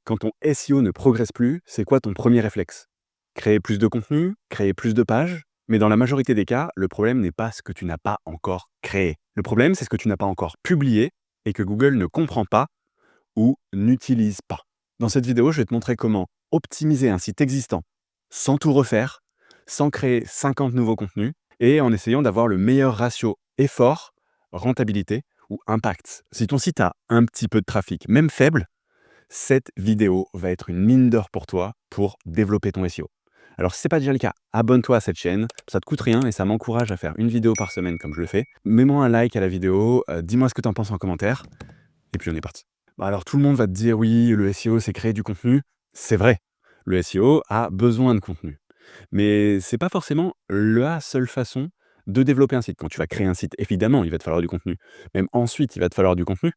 Quand ton SEO ne progresse plus, c'est quoi ton premier réflexe? Créer plus de contenu? Créer plus de pages? Mais dans la majorité des cas, le problème n'est pas ce que tu n'as pas encore créé. Le problème, c'est ce que tu n'as pas encore publié et que Google ne comprend pas ou n'utilise pas. Dans cette vidéo, je vais te montrer comment optimiser un site existant sans tout refaire, sans créer 50 nouveaux contenus et en essayant d'avoir le meilleur ratio effort, rentabilité ou impact. Si ton site a un petit peu de trafic, même faible, cette vidéo va être une mine d'or pour toi pour développer ton SEO. Alors si ce n'est pas déjà le cas, abonne-toi à cette chaîne, ça te coûte rien et ça m'encourage à faire une vidéo par semaine comme je le fais. Mets-moi un like à la vidéo, dis-moi ce que tu en penses en commentaire, et puis on est parti. Alors tout le monde va te dire oui, le SEO c'est créer du contenu. C'est vrai, le SEO a besoin de contenu. Mais c'est pas forcément la seule façon de développer un site. Quand tu vas créer un site, évidemment, il va te falloir du contenu. Même ensuite, il va te falloir du contenu.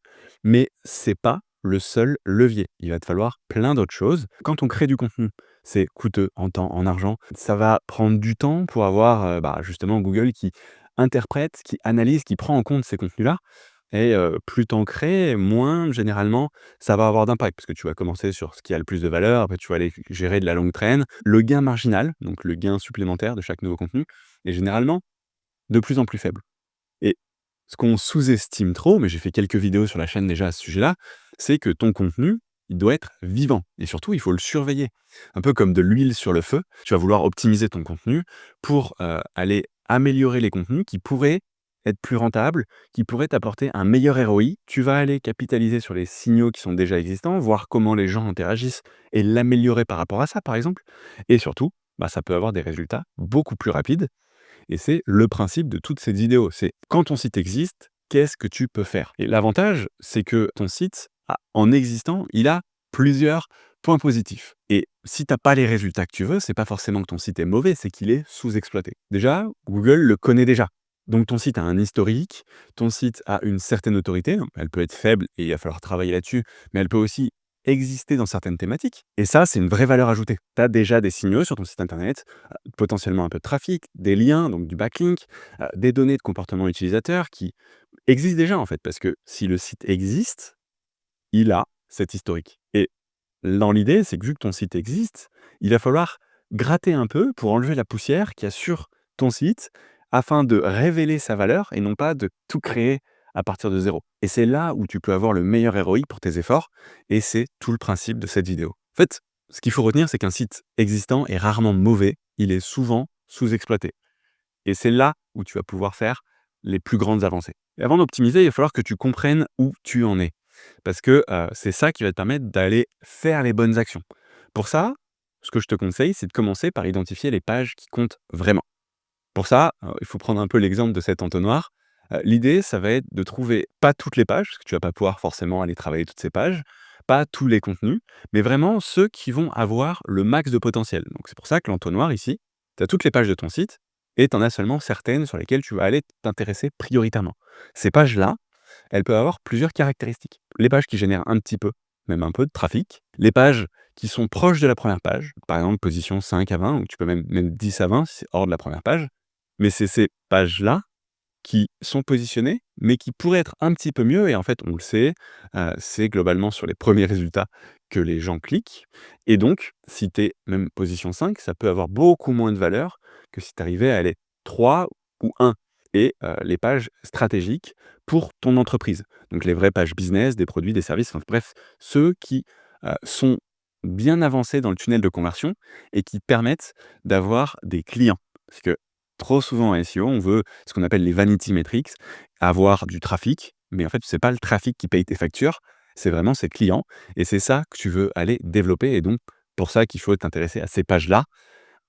Mais c'est pas le seul levier. Il va te falloir plein d'autres choses. Quand on crée du contenu, c'est coûteux en temps, en argent. Ça va prendre du temps pour avoir justement Google qui interprète, qui analyse, qui prend en compte ces contenus-là. Et plus tu en crées, moins généralement ça va avoir d'impact. Parce que tu vas commencer sur ce qui a le plus de valeur, après tu vas aller gérer de la longue traîne. Le gain marginal, donc le gain supplémentaire de chaque nouveau contenu, est généralement de plus en plus faible. Et ce qu'on sous-estime trop, mais j'ai fait quelques vidéos sur la chaîne déjà à ce sujet-là, c'est que ton contenu, il doit être vivant. Et surtout, il faut le surveiller. Un peu comme de l'huile sur le feu, tu vas vouloir optimiser ton contenu pour aller améliorer les contenus qui pourraient être plus rentables, qui pourraient t'apporter un meilleur ROI. Tu vas aller capitaliser sur les signaux qui sont déjà existants, voir comment les gens interagissent et l'améliorer par rapport à ça, par exemple. Et surtout, ça peut avoir des résultats beaucoup plus rapides et c'est le principe de toutes ces vidéos. C'est quand ton site existe, qu'est-ce que tu peux faire? Et l'avantage, c'est que ton site, en existant, il a plusieurs points positifs. Et si tu n'as pas les résultats que tu veux, c'est pas forcément que ton site est mauvais, c'est qu'il est sous-exploité. Déjà, Google le connaît déjà. Donc ton site a un historique, ton site a une certaine autorité, elle peut être faible et il va falloir travailler là-dessus, mais elle peut aussi exister dans certaines thématiques. Et ça, c'est une vraie valeur ajoutée. Tu as déjà des signaux sur ton site internet, potentiellement un peu de trafic, des liens, donc du backlink, des données de comportement utilisateur qui existent déjà en fait. Parce que si le site existe, il a cet historique. Et dans l'idée, c'est que vu que ton site existe, il va falloir gratter un peu pour enlever la poussière qu'il y a sur ton site afin de révéler sa valeur et non pas de tout créer à partir de zéro. Et c'est là où tu peux avoir le meilleur ROI pour tes efforts et c'est tout le principe de cette vidéo. En fait, ce qu'il faut retenir, c'est qu'un site existant est rarement mauvais, il est souvent sous-exploité. Et c'est là où tu vas pouvoir faire les plus grandes avancées. Et avant d'optimiser, il va falloir que tu comprennes où tu en es. Parce que c'est ça qui va te permettre d'aller faire les bonnes actions. Pour ça, ce que je te conseille, c'est de commencer par identifier les pages qui comptent vraiment. Pour ça, il faut prendre un peu l'exemple de cet entonnoir. L'idée, ça va être de trouver pas toutes les pages, parce que tu vas pas pouvoir forcément aller travailler toutes ces pages, pas tous les contenus, mais vraiment ceux qui vont avoir le max de potentiel. Donc c'est pour ça que l'entonnoir ici, tu as toutes les pages de ton site et tu en as seulement certaines sur lesquelles tu vas aller t'intéresser prioritairement. Ces pages-là, elles peuvent avoir plusieurs caractéristiques. Les pages qui génèrent un petit peu, même un peu de trafic, les pages qui sont proches de la première page, par exemple position 5 à 20, ou tu peux même 10 à 20 si c'est hors de la première page, mais c'est ces pages-là qui sont positionnées, mais qui pourraient être un petit peu mieux et en fait, on le sait, c'est globalement sur les premiers résultats que les gens cliquent et donc si tu es même position 5, ça peut avoir beaucoup moins de valeur que si tu arrivais à aller 3 ou 1 et les pages stratégiques pour ton entreprise. Donc les vraies pages business, des produits, des services, enfin bref, ceux qui, sont bien avancés dans le tunnel de conversion et qui permettent d'avoir des clients. Parce que trop souvent en SEO, on veut ce qu'on appelle les vanity metrics, avoir du trafic, mais en fait, c'est pas le trafic qui paye tes factures, c'est vraiment ses clients et c'est ça que tu veux aller développer et donc pour ça qu'il faut t'intéresser à ces pages-là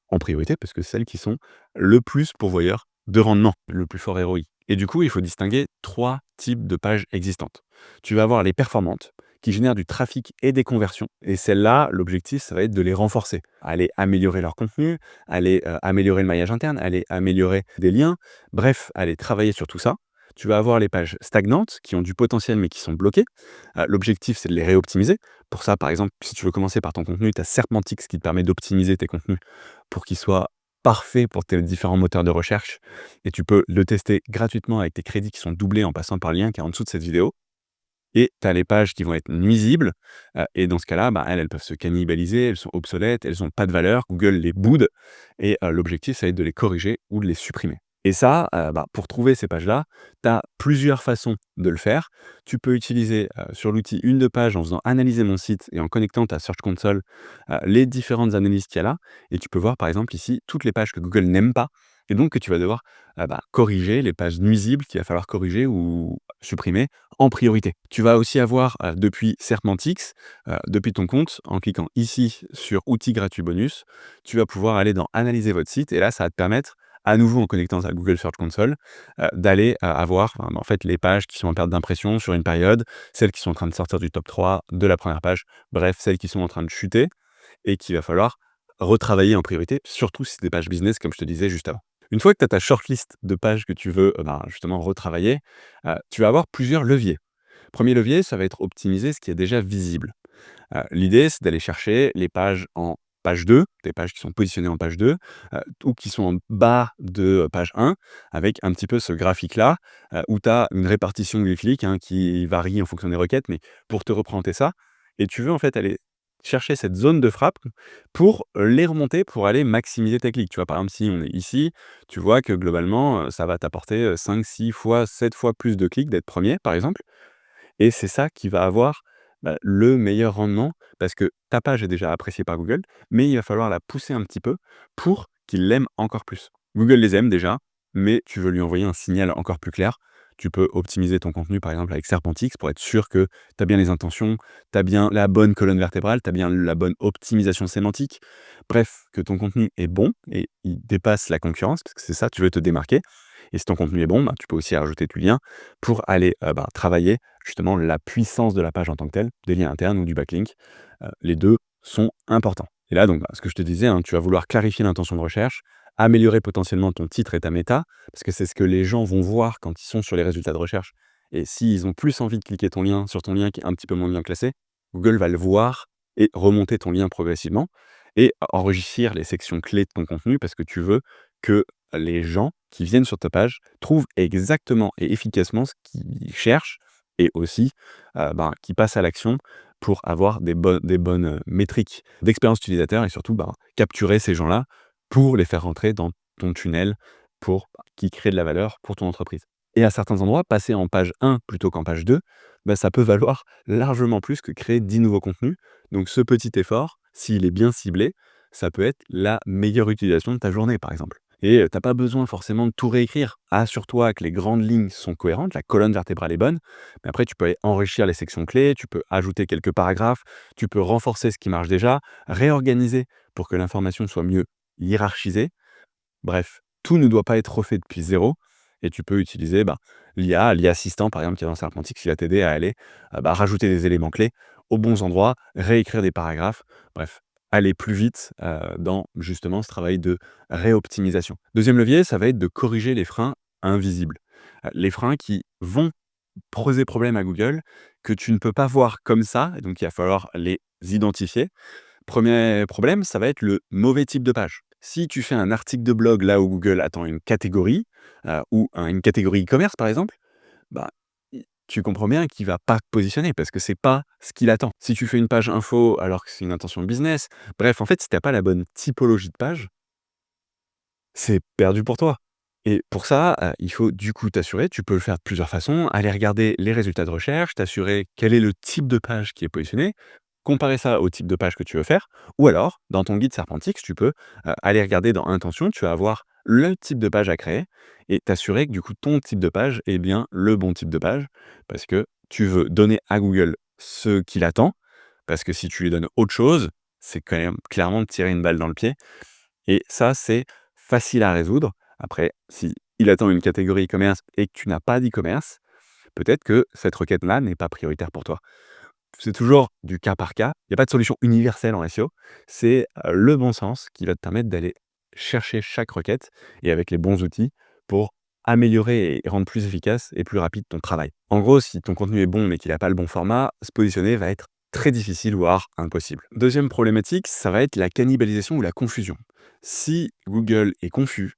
en priorité parce que c'est celles qui sont le plus pourvoyeurs de rendement, le plus fort ROI. Et du coup, il faut distinguer 3 types de pages existantes. Tu vas avoir les performantes, qui génèrent du trafic et des conversions. Et celles-là, l'objectif, ça va être de les renforcer. Aller améliorer leur contenu, aller améliorer le maillage interne, aller améliorer des liens. Bref, aller travailler sur tout ça. Tu vas avoir les pages stagnantes, qui ont du potentiel mais qui sont bloquées. L'objectif, c'est de les réoptimiser. Pour ça, par exemple, si tu veux commencer par ton contenu, tu as Serpentix qui te permet d'optimiser tes contenus pour qu'ils soient parfaits pour tes différents moteurs de recherche. Et tu peux le tester gratuitement avec tes crédits qui sont doublés en passant par le lien qui est en dessous de cette vidéo. et tu as les pages qui vont être nuisibles, et dans ce cas-là, bah, elles peuvent se cannibaliser, elles sont obsolètes, elles ont pas de valeur, Google les boude et l'objectif, ça va être de les corriger ou de les supprimer. Et ça, bah, pour trouver ces pages-là, tu as plusieurs façons de le faire. Tu peux utiliser, sur l'outil Une de page en faisant analyser mon site et en connectant ta Search Console, les différentes analyses qu'il y a là et tu peux voir par exemple ici toutes les pages que Google n'aime pas et donc que tu vas devoir, bah, corriger les pages nuisibles qu'il va falloir corriger ou supprimer en priorité. Tu vas aussi avoir, depuis Serpentix, depuis ton compte, en cliquant ici sur outils gratuits bonus, tu vas pouvoir aller dans analyser votre site et là, ça va te permettre, à nouveau en connectant ta Google Search Console, d'aller, avoir, en fait, les pages qui sont en perte d'impression sur une période, celles qui sont en train de sortir du top 3 de la première page, bref, celles qui sont en train de chuter et qu'il va falloir retravailler en priorité, surtout si c'est des pages business comme je te disais juste avant. Une fois que tu as ta shortlist de pages que tu veux, ben, justement retravailler, tu vas avoir plusieurs leviers. Premier levier, ça va être optimiser ce qui est déjà visible. L'idée, c'est d'aller chercher les pages en page 2, des pages qui sont positionnées en page 2, ou qui sont en bas de, page 1, avec un petit peu ce graphique-là, où tu as une répartition glyphlique, hein, qui varie en fonction des requêtes, mais pour te représenter ça et tu veux en fait aller chercher cette zone de frappe pour les remonter, pour aller maximiser tes clics. Tu vois, par exemple, si on est ici, tu vois que globalement, ça va t'apporter, 5-6 fois, 7 fois plus de clics d'être premier, par exemple. Et c'est ça qui va avoir, bah, le meilleur rendement parce que ta page est déjà appréciée par Google, mais il va falloir la pousser un petit peu pour qu'il l'aime encore plus. Google les aime déjà, mais tu veux lui envoyer un signal encore plus clair. Tu peux optimiser ton contenu, par exemple, avec Serpentix pour être sûr que tu as bien les intentions, tu as bien la bonne colonne vertébrale, tu as bien la bonne optimisation sémantique. Bref, que ton contenu est bon et il dépasse la concurrence, parce que c'est ça, tu veux te démarquer. Et si ton contenu est bon, bah, tu peux aussi rajouter du lien pour aller bah, travailler justement la puissance de la page en tant que telle, des liens internes ou du backlink. Les 2 sont importants. Et là donc, bah, ce que je te disais, hein, tu vas vouloir clarifier l'intention de recherche, améliorer potentiellement ton titre et ta méta, parce que c'est ce que les gens vont voir quand ils sont sur les résultats de recherche. Et s'ils ont plus envie de cliquer ton lien sur ton lien qui est un petit peu moins bien classé, Google va le voir et remonter ton lien progressivement et enrichir les sections clés de ton contenu parce que tu veux que les gens qui viennent sur ta page trouvent exactement et efficacement ce qu'ils cherchent et aussi, ben, qui passent à l'action pour avoir des bonnes, métriques d'expérience utilisateur et surtout, ben, capturer ces gens-là pour les faire rentrer dans ton tunnel pour qu'ils créent de la valeur pour ton entreprise. Et à certains endroits, passer en page 1 plutôt qu'en page 2, bah, ça peut valoir largement plus que créer 10 nouveaux contenus. Donc ce petit effort, s'il est bien ciblé, ça peut être la meilleure utilisation de ta journée, par exemple. Et tu pas besoin forcément de tout réécrire. Assure-toi que les grandes lignes sont cohérentes, la colonne vertébrale est bonne, mais après tu peux aller enrichir les sections clés, tu peux ajouter quelques paragraphes, tu peux renforcer ce qui marche déjà, réorganiser pour que l'information soit mieux hiérarchisée. Bref, tout ne doit pas être refait depuis zéro et tu peux utiliser, bah, l'IA Assistant par exemple qui est dans Serpentix qui va t'aider à aller, bah, rajouter des éléments clés aux bons endroits, réécrire des paragraphes, bref, aller plus vite, dans justement ce travail de réoptimisation. Deuxième levier, ça va être de corriger les freins invisibles. Les freins qui vont poser problème à Google, que tu ne peux pas voir comme ça et donc il va falloir les identifier. Premier problème, ça va être le mauvais type de page. Si tu fais un article de blog là où Google attend une catégorie, ou une catégorie e-commerce par exemple, bah, tu comprends bien qu'il va pas te positionner parce que c'est pas ce qu'il attend. Si tu fais une page info alors que c'est une intention business, bref, en fait, si tu as pas la bonne typologie de page, c'est perdu pour toi. Et pour ça, il faut du coup t'assurer, tu peux le faire de plusieurs façons, aller regarder les résultats de recherche, t'assurer quel est le type de page qui est positionné, comparer ça au type de page que tu veux faire, ou alors dans ton guide Serpentix, tu peux, aller regarder dans intention, tu vas avoir le type de page à créer et t'assurer que du coup ton type de page est bien le bon type de page. Parce que tu veux donner à Google ce qu'il attend, parce que si tu lui donnes autre chose, c'est quand même clairement de tirer une balle dans le pied et ça, c'est facile à résoudre. Après, si il attend une catégorie e-commerce et que tu n'as pas d'e-commerce, peut-être que cette requête-là n'est pas prioritaire pour toi. C'est toujours du cas par cas. Il y a pas de solution universelle en SEO. C'est, le bon sens qui va te permettre d'aller chercher chaque requête et avec les bons outils pour améliorer et rendre plus efficace et plus rapide ton travail. En gros, si ton contenu est bon mais qu'il a pas le bon format, se positionner va être très difficile, voire impossible. Deuxième problématique, ça va être la cannibalisation ou la confusion. Si Google est confus,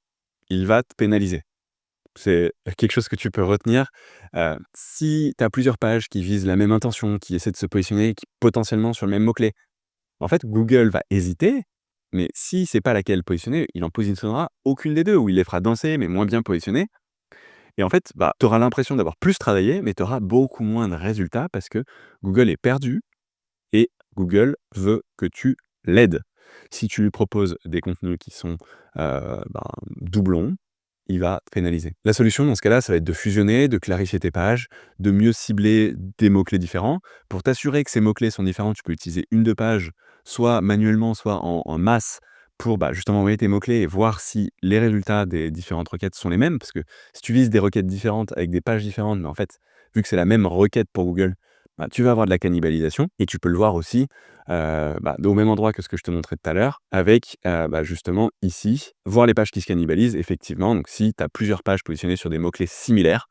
il va te pénaliser. c'est quelque chose que tu peux retenir. Si tu as plusieurs pages qui visent la même intention, qui essaient de se positionner qui potentiellement sur le même mot-clé, en fait, Google va hésiter, mais si c'est pas laquelle positionner, il en positionnera aucune des 2 ou il les fera danser, mais moins bien positionnées et en fait, bah, tu auras l'impression d'avoir plus travaillé, mais tu auras beaucoup moins de résultats parce que Google est perdu et Google veut que tu l'aides. Si tu lui proposes des contenus qui sont, ben, doublons, il va te pénaliser. La solution dans ce cas-là, ça va être de fusionner, de clarifier tes pages, de mieux cibler des mots-clés différents. Pour t'assurer que ces mots-clés sont différents, tu peux utiliser 1-2 pages, soit manuellement, soit en masse pour, bah, justement envoyer tes mots-clés et voir si les résultats des différentes requêtes sont les mêmes. Parce que si tu vises des requêtes différentes avec des pages différentes, mais en fait, vu que c'est la même requête pour Google, bah, tu vas avoir de la cannibalisation et tu peux le voir aussi, bah, au même endroit que ce que je te montrais tout à l'heure avec, bah, justement ici, voir les pages qui se cannibalisent effectivement. Donc si tu as plusieurs pages positionnées sur des mots-clés similaires,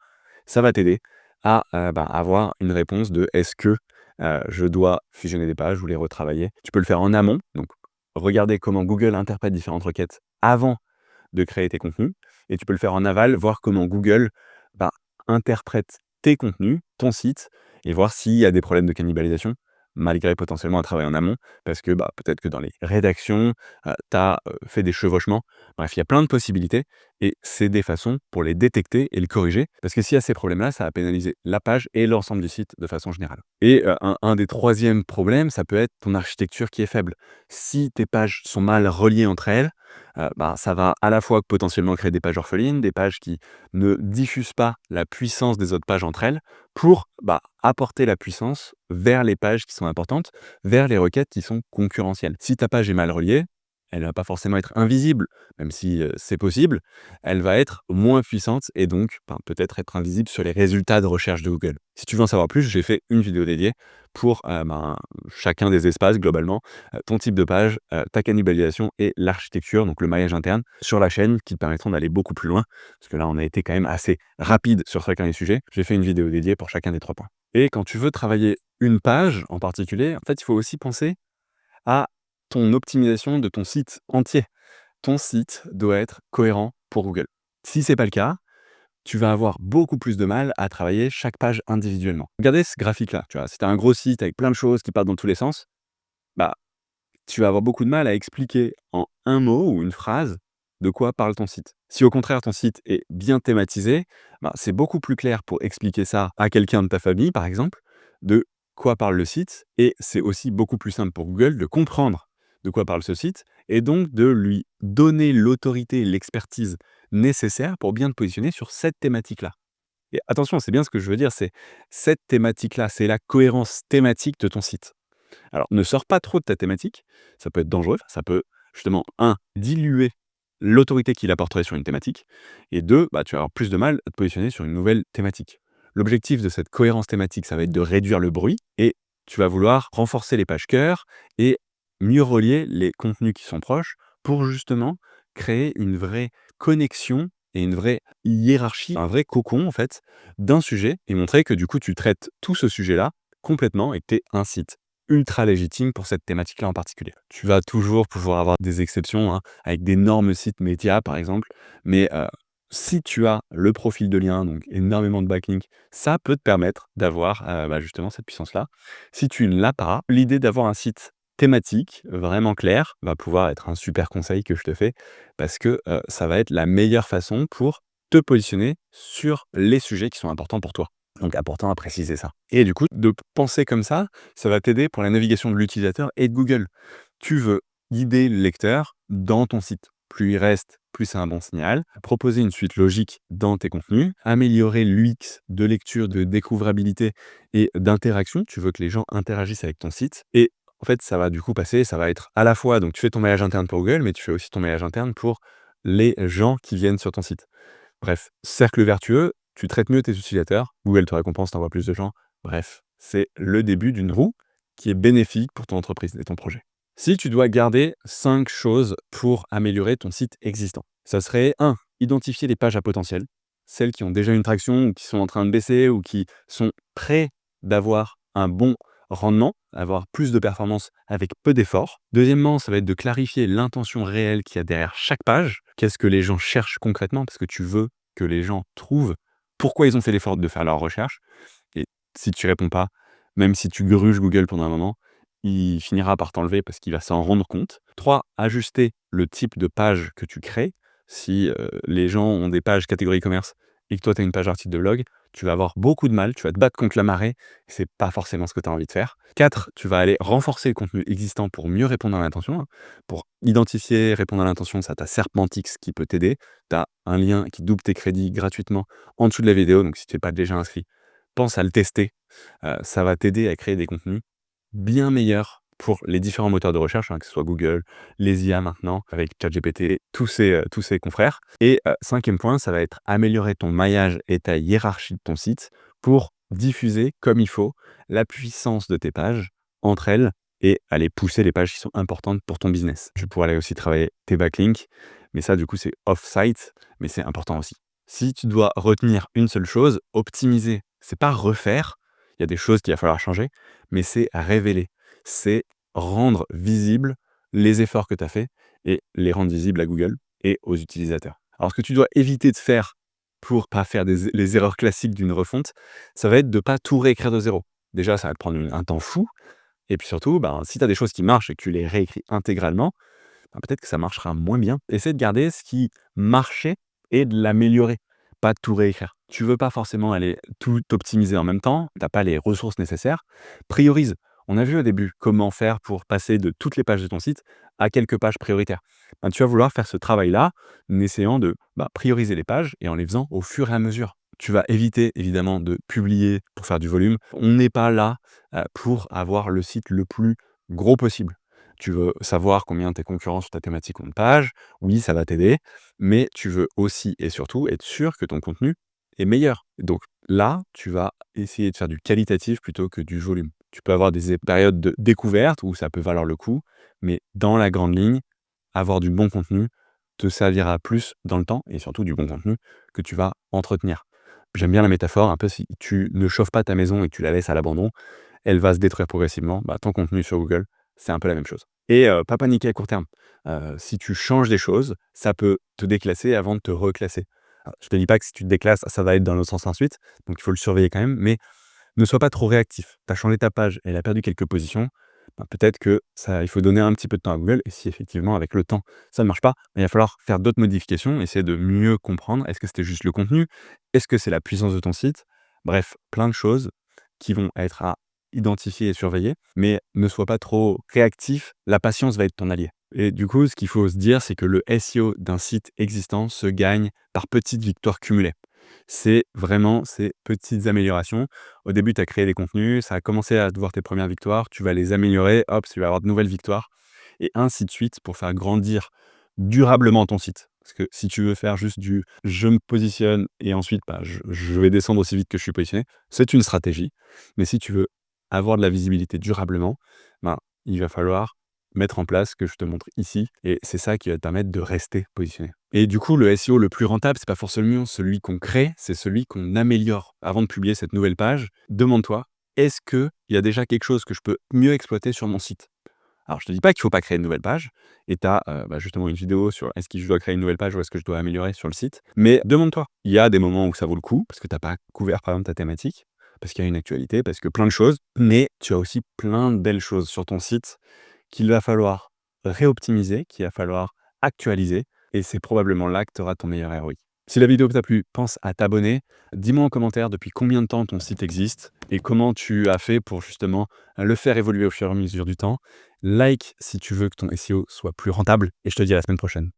ça va t'aider à, bah, avoir une réponse de: «Est-ce que, je dois fusionner des pages ou les retravailler?» Tu peux le faire en amont, donc regarder comment Google interprète différentes requêtes avant de créer tes contenus et tu peux le faire en aval, voir comment Google, bah, interprète tes contenus, ton site et voir s'il y a des problèmes de cannibalisation, malgré potentiellement un travail en amont. Parce que, bah, peut-être que dans les rédactions, tu as, fait des chevauchements. Bref, il y a plein de possibilités et c'est des façons pour les détecter et le corriger. Parce que s'il y a ces problèmes-là, ça va pénaliser la page et l'ensemble du site de façon générale. Et un des 3e problèmes, ça peut être ton architecture qui est faible. Si tes pages sont mal reliées entre elles, bah, ça va à la fois potentiellement créer des pages orphelines, des pages qui ne diffusent pas la puissance des autres pages entre elles pour, bah, apporter la puissance vers les pages qui sont importantes, vers les requêtes qui sont concurrentielles. Si ta page est mal reliée, elle va pas forcément être invisible, même si, c'est possible, elle va être moins puissante et donc, ben, peut-être être invisible sur les résultats de recherche de Google. Si tu veux en savoir plus, j'ai fait une vidéo dédiée pour, ben, chacun des espaces globalement, ton type de page, ta cannibalisation et l'architecture, donc le maillage interne sur la chaîne qui te permettront d'aller beaucoup plus loin. Parce que là, on a été quand même assez rapide sur chacun des sujets. J'ai fait une vidéo dédiée pour chacun des 3 points. Et quand tu veux travailler une page en particulier, en fait, il faut aussi penser à ton optimisation de ton site entier. Ton site doit être cohérent pour Google. Si c'est pas le cas, tu vas avoir beaucoup plus de mal à travailler chaque page individuellement. Regardez ce graphique-là, tu vois? Si tu as un gros site avec plein de choses qui partent dans tous les sens, bah, tu vas avoir beaucoup de mal à expliquer en un mot ou une phrase de quoi parle ton site. Si au contraire ton site est bien thématisé, bah, c'est beaucoup plus clair pour expliquer ça à quelqu'un de ta famille, par exemple, de quoi parle le site, et c'est aussi beaucoup plus simple pour Google de comprendre de quoi parle ce site, et donc de lui donner l'autorité et l'expertise nécessaires pour bien te positionner sur cette thématique-là. Et attention, c'est bien ce que je veux dire, c'est cette thématique-là, c'est la cohérence thématique de ton site. Alors, ne sors pas trop de ta thématique, ça peut être dangereux, ça peut justement, un, diluer l'autorité qu'il apporterait sur une thématique, et 2, bah, tu vas avoir plus de mal à te positionner sur une nouvelle thématique. L'objectif de cette cohérence thématique, ça va être de réduire le bruit, et tu vas vouloir renforcer les pages cœur et mieux relier les contenus qui sont proches pour justement créer une vraie connexion et une vraie hiérarchie, un vrai cocon en fait, d'un sujet, et montrer que du coup tu traites tout ce sujet-là complètement et que tu es un site ultra légitime pour cette thématique-là en particulier. Tu vas toujours pouvoir avoir des exceptions, hein, avec d'énormes sites médias, par exemple, mais si tu as le profil de lien, donc énormément de backlinks, ça peut te permettre d'avoir, bah, justement cette puissance-là. Si tu ne l'as pas, l'idée d'avoir un site thématique, vraiment clair, va pouvoir être un super conseil que je te fais parce que, ça va être la meilleure façon pour te positionner sur les sujets qui sont importants pour toi. Donc important à préciser ça. Et du coup, de penser comme ça va t'aider pour la navigation de l'utilisateur et de Google. Tu veux guider le lecteur dans ton site. Plus il reste, plus c'est un bon signal. Proposer une suite logique dans tes contenus, améliorer l'UX de lecture, de découvrabilité et d'interaction. Tu veux que les gens interagissent avec ton site. Et en fait, ça va du coup passer, ça va être à la fois, donc tu fais ton maillage interne pour Google, mais tu fais aussi ton maillage interne pour les gens qui viennent sur ton site. Bref, cercle vertueux, tu traites mieux tes utilisateurs, Google te récompense, tu envoies plus de gens. Bref, c'est le début d'une roue qui est bénéfique pour ton entreprise et ton projet. Si tu dois garder 5 choses pour améliorer ton site existant, ça serait 1, identifier les pages à potentiel, celles qui ont déjà une traction ou qui sont en train de baisser ou qui sont prêts d'avoir un bon rendement, avoir plus de performance avec peu d'efforts. Deuxièmement, ça va être de clarifier l'intention réelle qu'il y a derrière chaque page. Qu'est-ce que les gens cherchent concrètement? Parce que tu veux que les gens trouvent pourquoi ils ont fait l'effort de faire leur recherche. Et si tu réponds pas, même si tu gruges Google pendant un moment, il finira par t'enlever parce qu'il va s'en rendre compte. 3, ajuster le type de page que tu crées. Si les gens ont des pages catégorie commerce et que toi tu as une page article de blog, tu vas avoir beaucoup de mal, tu vas te battre contre la marée, c'est pas forcément ce que tu as envie de faire. 4, tu vas aller renforcer le contenu existant pour mieux répondre à l'intention, hein. Pour identifier, répondre à l'intention, ça tu as Serpentix qui peut t'aider. Tu as un lien qui double tes crédits gratuitement en dessous de la vidéo, donc si tu n'es pas déjà inscrit, pense à le tester. Ça va t'aider à créer des contenus bien meilleurs pour les différents moteurs de recherche, hein, que ce soit Google, les IA maintenant, avec ChatGPT, tous ces confrères. Et 5e point, ça va être améliorer ton maillage et ta hiérarchie de ton site pour diffuser comme il faut la puissance de tes pages entre elles et aller pousser les pages qui sont importantes pour ton business. Tu pourras aller aussi travailler tes backlinks, mais ça, du coup, c'est off-site, mais c'est important aussi. Si tu dois retenir une seule chose, optimiser, c'est pas refaire, il y a des choses qu'il va falloir changer, mais c'est révéler. C'est rendre visibles les efforts que tu as faits et les rendre visibles à Google et aux utilisateurs. Alors, ce que tu dois éviter de faire pour pas faire les erreurs classiques d'une refonte, ça va être de pas tout réécrire de zéro. Déjà, ça va te prendre un temps fou. Et puis surtout, ben, si tu as des choses qui marchent et que tu les réécris intégralement, ben, peut-être que ça marchera moins bien. Essaie de garder ce qui marchait et de l'améliorer, pas de tout réécrire. Tu veux pas forcément aller tout optimiser en même temps, tu as pas les ressources nécessaires. Priorise. On a vu au début comment faire pour passer de toutes les pages de ton site à quelques pages prioritaires. Ben, tu vas vouloir faire ce travail-là en essayant de prioriser les pages et en les faisant au fur et à mesure. Tu vas éviter évidemment de publier pour faire du volume. On n'est pas là pour avoir le site le plus gros possible. Tu veux savoir combien tes concurrents sur ta thématique ont de pages, oui, ça va t'aider, mais tu veux aussi et surtout être sûr que ton contenu est meilleur. Donc là, tu vas essayer de faire du qualitatif plutôt que du volume. Tu peux avoir des périodes de découverte où ça peut valoir le coup, mais dans la grande ligne, avoir du bon contenu te servira plus dans le temps et surtout du bon contenu que tu vas entretenir. J'aime bien la métaphore, un peu si tu ne chauffes pas ta maison et que tu la laisses à l'abandon, elle va se détruire progressivement. Ton contenu sur Google, c'est un peu la même chose. Et pas paniquer à court terme. Si tu changes des choses, ça peut te déclasser avant de te reclasser. Alors, je te dis pas que si tu te déclasses, ça va être dans l'autre sens ensuite, donc il faut le surveiller quand même, mais ne sois pas trop réactif. Tu as changé ta page, elle a perdu quelques positions, peut-être que ça il faut donner un petit peu de temps à Google et si effectivement avec le temps, ça ne marche pas, il va falloir faire d'autres modifications, essayer de mieux comprendre. Est-ce que c'était juste le contenu? Est-ce que c'est la puissance de ton site? Bref, plein de choses qui vont être à identifier et surveiller, mais ne sois pas trop réactif, la patience va être ton allié. Et du coup, ce qu'il faut se dire, c'est que le SEO d'un site existant se gagne par petites victoires cumulées. C'est vraiment ces petites améliorations. Au début, tu as créé des contenus, ça a commencé à te voir tes premières victoires, tu vas les améliorer, hop, tu vas avoir de nouvelles victoires, et ainsi de suite pour faire grandir durablement ton site. Parce que si tu veux faire juste du je me positionne et ensuite je vais descendre aussi vite que je suis positionné, c'est une stratégie. Mais si tu veux avoir de la visibilité durablement, ben, il va falloir mettre en place ce que je te montre ici. Et c'est ça qui va te permettre de rester positionné. Et du coup, le SEO le plus rentable, c'est pas forcément celui qu'on crée, c'est celui qu'on améliore. Avant de publier cette nouvelle page, demande-toi, est-ce qu'il y a déjà quelque chose que je peux mieux exploiter sur mon site? Alors, je te dis pas qu'il faut pas créer une nouvelle page et tu as, justement une vidéo sur est-ce que je dois créer une nouvelle page ou est-ce que je dois améliorer sur le site? Mais demande-toi, il y a des moments où ça vaut le coup parce que tu as pas couvert, par exemple, ta thématique, parce qu'il y a une actualité, parce que plein de choses, mais tu as aussi plein de belles choses sur ton site qu'il va falloir réoptimiser, qu'il va falloir actualiser et c'est probablement là que tu auras ton meilleur ROI. Si la vidéo t'a plu, pense à t'abonner. Dis-moi en commentaire depuis combien de temps ton site existe et comment tu as fait pour justement le faire évoluer au fur et à mesure du temps. Like si tu veux que ton SEO soit plus rentable et je te dis à la semaine prochaine.